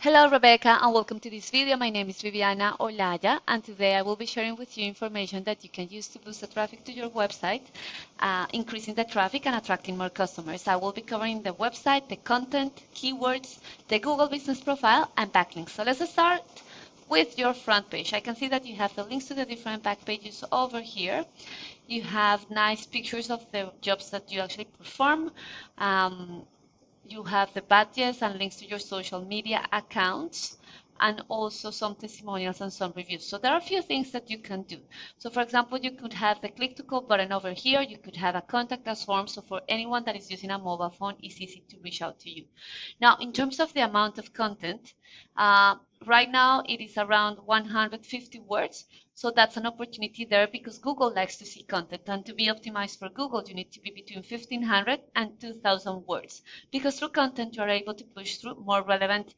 Hello Rebecca and welcome to this video. My name is Viviana Olaya and today I will be sharing with you information that you can use to boost the traffic to your website, increasing the traffic and attracting more customers. I will be covering the website, the content, keywords, the Google business profile and backlinks. So let's start with your front page. I can see that you have the links to the different back pages over here. You have nice pictures of the jobs that you actually perform. You have the badges and links to your social media accounts and also some testimonials and some reviews. So there are a few things that you can do. So for example, you could have the click to call button over here. You could have a contact us form. So for anyone that is using a mobile phone, it's easy to reach out to you. Now, in terms of the amount of content, right now it is around 150 words. So that's an opportunity there because Google likes to see content, and to be optimized for Google, you need to be between 1,500 and 2,000 words because through content, you are able to push through more relevant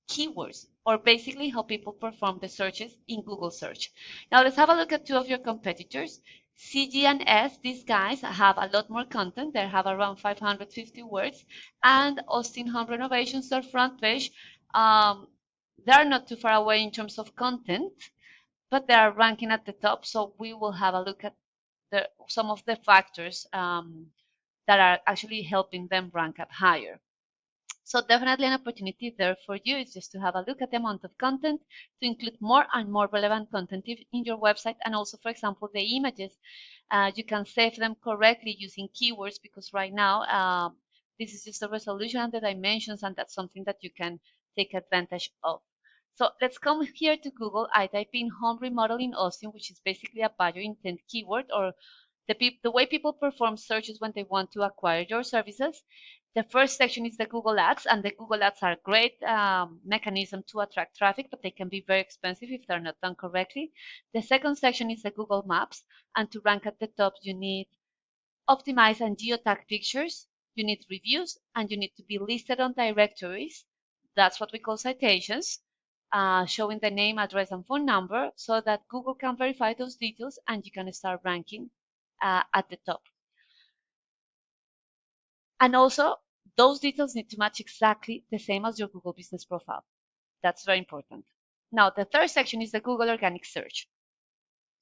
keywords, or basically how people perform the searches in Google search. Now let's have a look at two of your competitors. CG and S, these guys have a lot more content. They have around 550 words, and Austin Home Renovations, their front page, they are not too far away in terms of content, but they are ranking at the top. So we will have a look at some of the factors that are actually helping them rank up higher. So definitely an opportunity there for you is just to have a look at the amount of content, to include more and more relevant content in your website. And also, for example, the images, you can save them correctly using keywords because right now this is just the resolution and the dimensions, and that's something that you can take advantage of. So let's come here to Google. I type in home remodeling Austin, which is basically a buyer intent keyword, or the way people perform searches when they want to acquire your services. The first section is the Google Ads, and the Google Ads are a great mechanism to attract traffic, but they can be very expensive if they're not done correctly. The second section is the Google Maps, and to rank at the top, you need optimized and geotag pictures, you need reviews, and you need to be listed on directories. That's what we call citations, showing the name, address, and phone number so that Google can verify those details and you can start ranking at the top. And also, those details need to match exactly the same as your Google business profile. That's very important. Now, the third section is the Google organic search.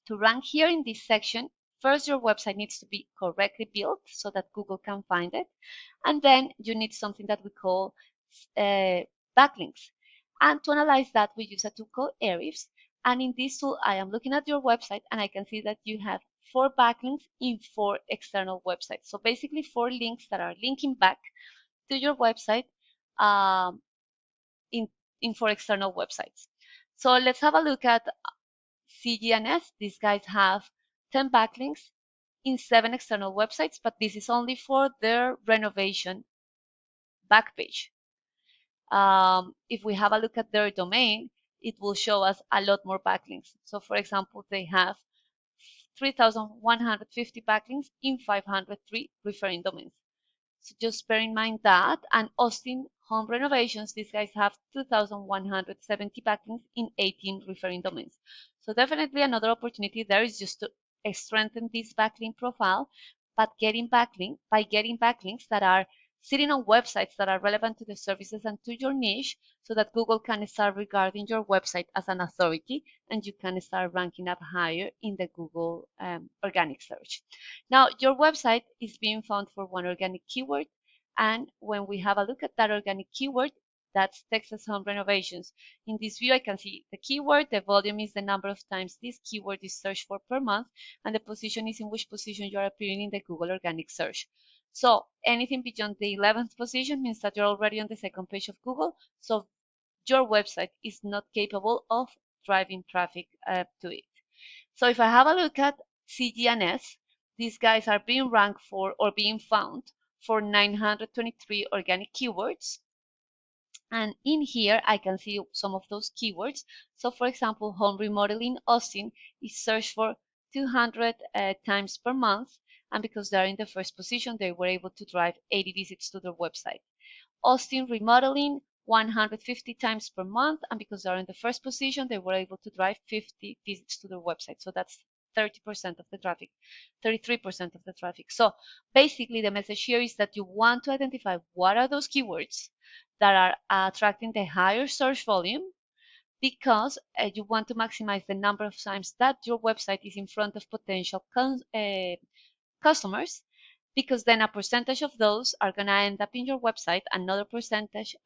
To rank here in this section, first your website needs to be correctly built so that Google can find it. And then you need something that we call backlinks. And to analyze that, we use a tool called Ahrefs. And in this tool, I am looking at your website and I can see that you have 4 backlinks in 4 external websites. So basically 4 links that are linking back to your website in 4 external websites. So let's have a look at CGNS. These guys have 10 backlinks in 7 external websites, but this is only for their renovation back page. If we have a look at their domain, it will show us a lot more backlinks. So for example, they have 3,150 backlinks in 503 referring domains. So just bear in mind that. And Austin Home Renovations, these guys have 2,170 backlinks in 18 referring domains. So definitely another opportunity there is just to strengthen this backlink profile, but by getting backlinks that are sitting on websites that are relevant to the services and to your niche, so that Google can start regarding your website as an authority and you can start ranking up higher in the Google organic search. Now, your website is being found for one organic keyword, and when we have a look at that organic keyword, that's Texas Home Renovations. In this view, I can see the keyword, the volume is the number of times this keyword is searched for per month, and the position is in which position you are appearing in the Google organic search. So anything beyond the 11th position means that you're already on the second page of Google, so your website is not capable of driving traffic to it. So if I have a look at CGNS, these guys are being ranked for, or being found for, 923 organic keywords. And in here, I can see some of those keywords. So for example, home remodeling Austin is searched for 200 times per month. And because they're in the first position, they were able to drive 80 visits to their website. Austin remodeling 150 times per month, and because they're in the first position, they were able to drive 50 visits to their website. So that's 30% of the traffic, 33% of the traffic. So basically the message here is that you want to identify what are those keywords that are attracting the higher search volume, because you want to maximize the number of times that your website is in front of potential customers, because then a percentage of those are going to end up in your website, another percentage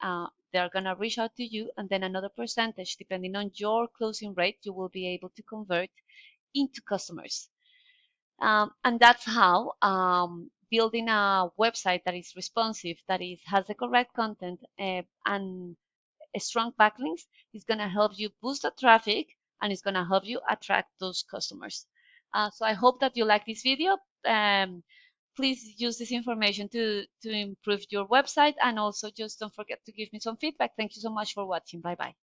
they're going to reach out to you, and then another percentage, depending on your closing rate, you will be able to convert into customers. And that's how building a website that is responsive, that has the correct content and strong backlinks is going to help you boost the traffic, and it's going to help you attract those customers. So I hope that you like this video. Please use this information to improve your website, and also just don't forget to give me some feedback. Thank you so much for watching. Bye bye.